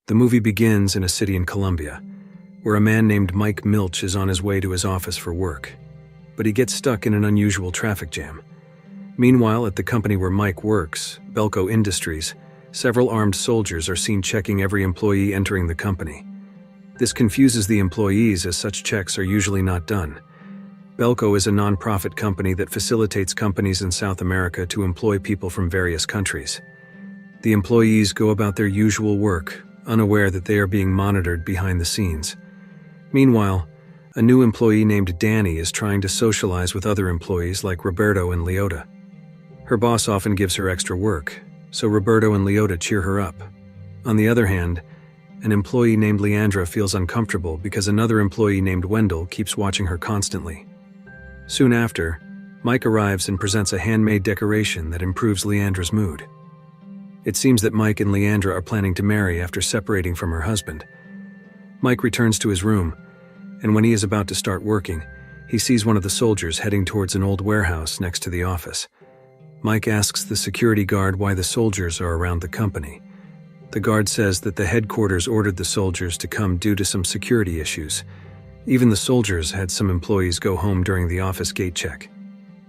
The movie begins in a city in Colombia, where a man named Mike Milch is on his way to his office for work, but he gets stuck in an unusual traffic jam. Meanwhile, at the company where Mike works, Belco Industries, several armed soldiers are seen checking every employee entering the company. This confuses the employees as such checks are usually not done. Belco is a non-profit company that facilitates companies in South America to employ people from various countries. The employees go about their usual work, unaware that they are being monitored behind the scenes. Meanwhile, a new employee named Danny is trying to socialize with other employees like Roberto and Leota. Her boss often gives her extra work, so Roberto and Leota cheer her up. On the other hand, an employee named Leandra feels uncomfortable because another employee named Wendell keeps watching her constantly. Soon after, Mike arrives and presents a handmade decoration that improves Leandra's mood. It seems that Mike and Leandra are planning to marry after separating from her husband. Mike returns to his room, and when he is about to start working, he sees one of the soldiers heading towards an old warehouse next to the office. Mike asks the security guard why the soldiers are around the company. The guard says that the headquarters ordered the soldiers to come due to some security issues. Even the soldiers had some employees go home during the office gate check.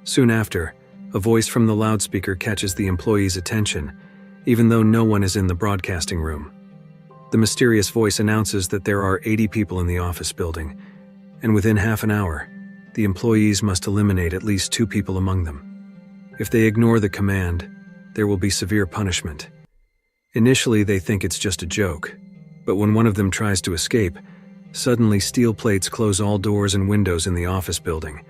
Soon after, a voice from the loudspeaker catches the employee's attention, even though no one is in the broadcasting room. The mysterious voice announces that there are 80 people in the office building, and within half an hour, the employees must eliminate at least 2 people among them. If they ignore the command, there will be severe punishment. Initially, they think it's just a joke, but when one of them tries to escape, suddenly steel plates close all doors and windows in the office building.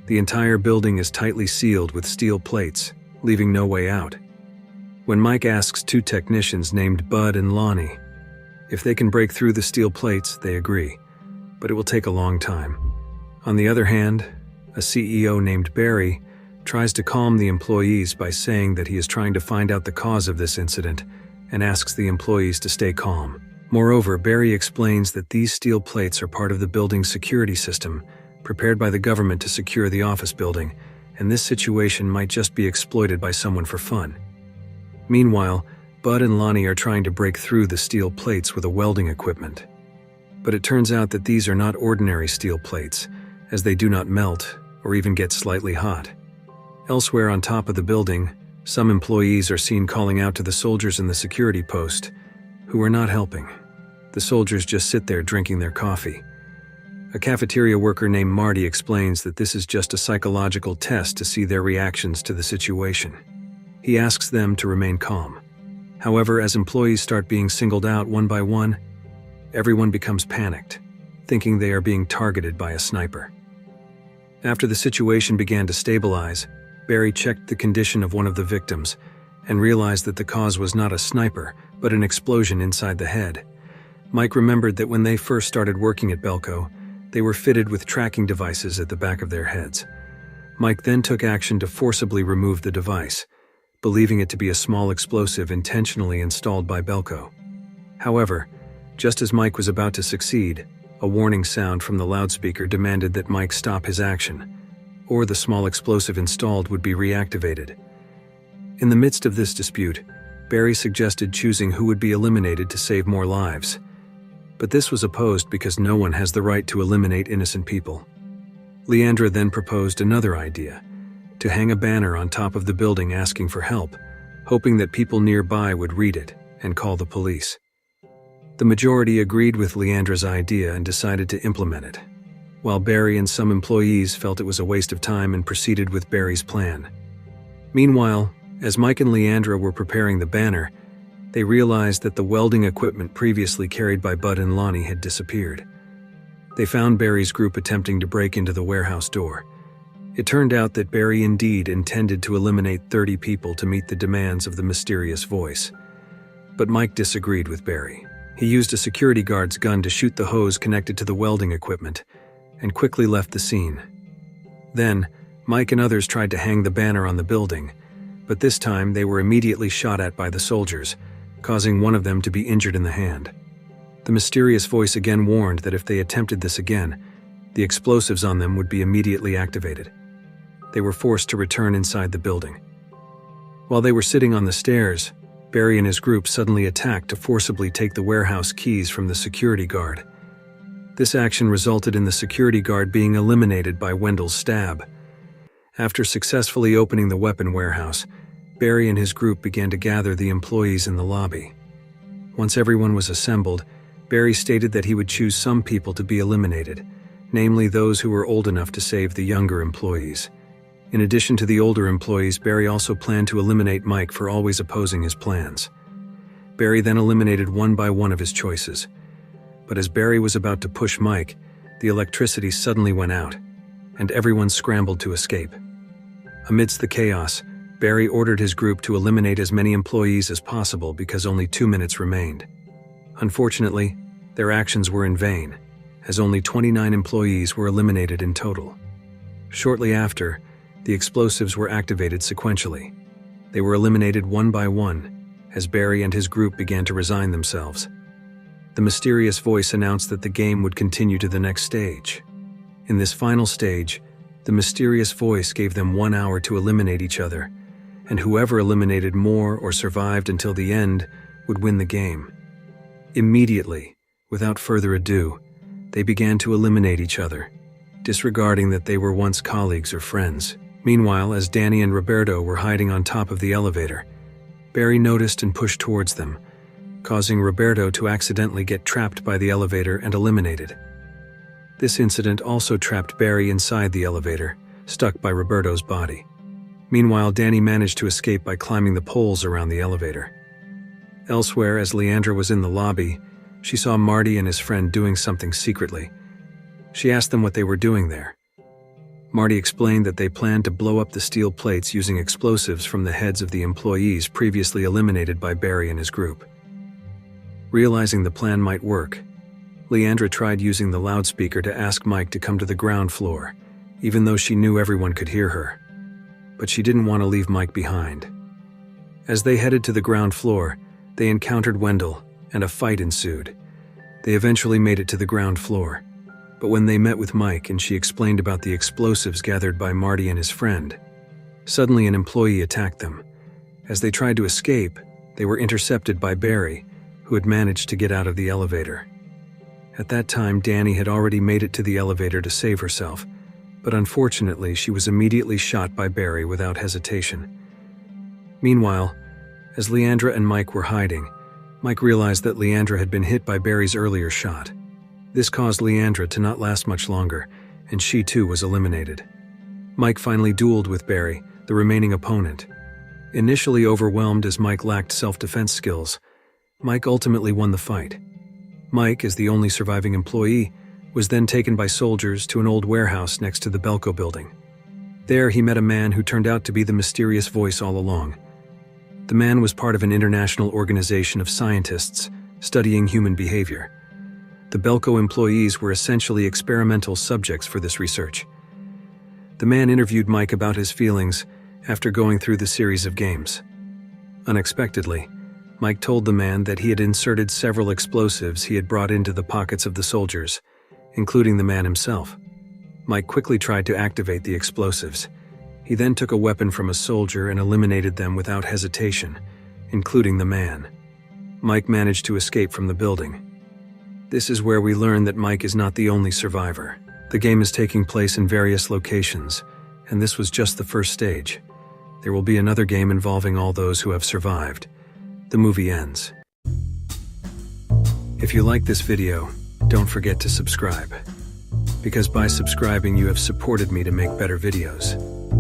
The entire building is tightly sealed with steel plates, leaving no way out. When Mike asks 2 technicians named Bud and Lonnie if they can break through the steel plates, they agree, but it will take a long time. On the other hand, a CEO named Barry tries to calm the employees by saying that he is trying to find out the cause of this incident and asks the employees to stay calm. Moreover, Barry explains that these steel plates are part of the building's security system, prepared by the government to secure the office building, and this situation might just be exploited by someone for fun. Meanwhile, Bud and Lonnie are trying to break through the steel plates with a welding equipment. But it turns out that these are not ordinary steel plates, as they do not melt or even get slightly hot. Elsewhere on top of the building, some employees are seen calling out to the soldiers in the security post, who are not helping. The soldiers just sit there drinking their coffee. A cafeteria worker named Marty explains that this is just a psychological test to see their reactions to the situation. He asks them to remain calm. However, as employees start being singled out one by one, everyone becomes panicked, thinking they are being targeted by a sniper. After the situation began to stabilize, Barry checked the condition of one of the victims and realized that the cause was not a sniper, but an explosion inside the head. Mike remembered that when they first started working at Belco, they were fitted with tracking devices at the back of their heads. Mike then took action to forcibly remove the device, believing it to be a small explosive intentionally installed by Belco. However, just as Mike was about to succeed, a warning sound from the loudspeaker demanded that Mike stop his action, or the small explosive installed would be reactivated. In the midst of this dispute, Barry suggested choosing who would be eliminated to save more lives. But this was opposed because no one has the right to eliminate innocent people. Leandra then proposed another idea, to hang a banner on top of the building asking for help, hoping that people nearby would read it and call the police. The majority agreed with Leandra's idea and decided to implement it, while Barry and some employees felt it was a waste of time and proceeded with Barry's plan. Meanwhile, as Mike and Leandra were preparing the banner, they realized that the welding equipment previously carried by Bud and Lonnie had disappeared. They found Barry's group attempting to break into the warehouse door. It turned out that Barry indeed intended to eliminate 30 people to meet the demands of the mysterious voice. But Mike disagreed with Barry. He used a security guard's gun to shoot the hose connected to the welding equipment, and quickly left the scene. Then, Mike and others tried to hang the banner on the building, but this time they were immediately shot at by the soldiers, causing one of them to be injured in the hand. The mysterious voice again warned that if they attempted this again, the explosives on them would be immediately activated. They were forced to return inside the building. While they were sitting on the stairs, Barry and his group suddenly attacked to forcibly take the warehouse keys from the security guard. This action resulted in the security guard being eliminated by Wendell's stab. After successfully opening the weapon warehouse, Barry and his group began to gather the employees in the lobby. Once everyone was assembled, Barry stated that he would choose some people to be eliminated, namely those who were old enough to save the younger employees. In addition to the older employees, Barry also planned to eliminate Mike for always opposing his plans. Barry then eliminated one by one of his choices. But as Barry was about to push Mike, the electricity suddenly went out, and everyone scrambled to escape. Amidst the chaos, Barry ordered his group to eliminate as many employees as possible because only 2 minutes remained. Unfortunately, their actions were in vain, as only 29 employees were eliminated in total. Shortly after, the explosives were activated sequentially. They were eliminated one by one, as Barry and his group began to resign themselves. The mysterious voice announced that the game would continue to the next stage. In this final stage, the mysterious voice gave them 1 hour to eliminate each other, and whoever eliminated more or survived until the end would win the game. Immediately, without further ado, they began to eliminate each other, disregarding that they were once colleagues or friends. Meanwhile, as Danny and Roberto were hiding on top of the elevator, Barry noticed and pushed towards them, causing Roberto to accidentally get trapped by the elevator and eliminated. This incident also trapped Barry inside the elevator, stuck by Roberto's body. Meanwhile, Danny managed to escape by climbing the poles around the elevator. Elsewhere, as Leandra was in the lobby, she saw Marty and his friend doing something secretly. She asked them what they were doing there. Marty explained that they planned to blow up the steel plates using explosives from the heads of the employees previously eliminated by Barry and his group. Realizing the plan might work, Leandra tried using the loudspeaker to ask Mike to come to the ground floor, even though she knew everyone could hear her. But she didn't want to leave Mike behind. As they headed to the ground floor, they encountered Wendell, and a fight ensued. They eventually made it to the ground floor. But when they met with Mike and she explained about the explosives gathered by Marty and his friend, suddenly an employee attacked them. As they tried to escape, they were intercepted by Barry, who had managed to get out of the elevator. At that time, Danny had already made it to the elevator to save herself, but unfortunately she was immediately shot by Barry without hesitation. Meanwhile, as Leandra and Mike were hiding, Mike realized that Leandra had been hit by Barry's earlier shot. This caused Leandra to not last much longer, and she too was eliminated. Mike finally dueled with Barry, the remaining opponent. Initially overwhelmed as Mike lacked self-defense skills, Mike ultimately won the fight. Mike, as the only surviving employee, was then taken by soldiers to an old warehouse next to the Belco building. There he met a man who turned out to be the mysterious voice all along. The man was part of an international organization of scientists studying human behavior. The Belco employees were essentially experimental subjects for this research. The man interviewed Mike about his feelings after going through the series of games. Unexpectedly, Mike told the man that he had inserted several explosives he had brought into the pockets of the soldiers, including the man himself. Mike quickly tried to activate the explosives. He then took a weapon from a soldier and eliminated them without hesitation, including the man. Mike managed to escape from the building. This is where we learn that Mike is not the only survivor. The game is taking place in various locations, and this was just the first stage. There will be another game involving all those who have survived. The movie ends. If you like this video, don't forget to subscribe. Because by subscribing you have supported me to make better videos.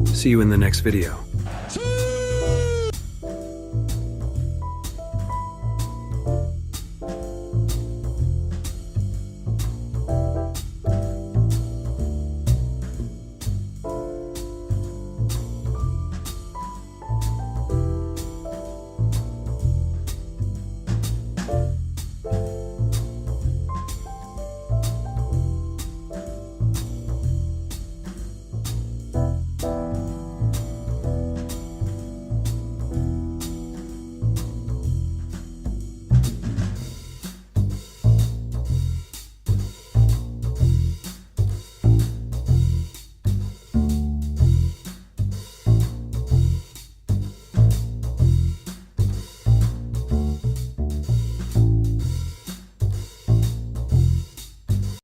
See you in the next video.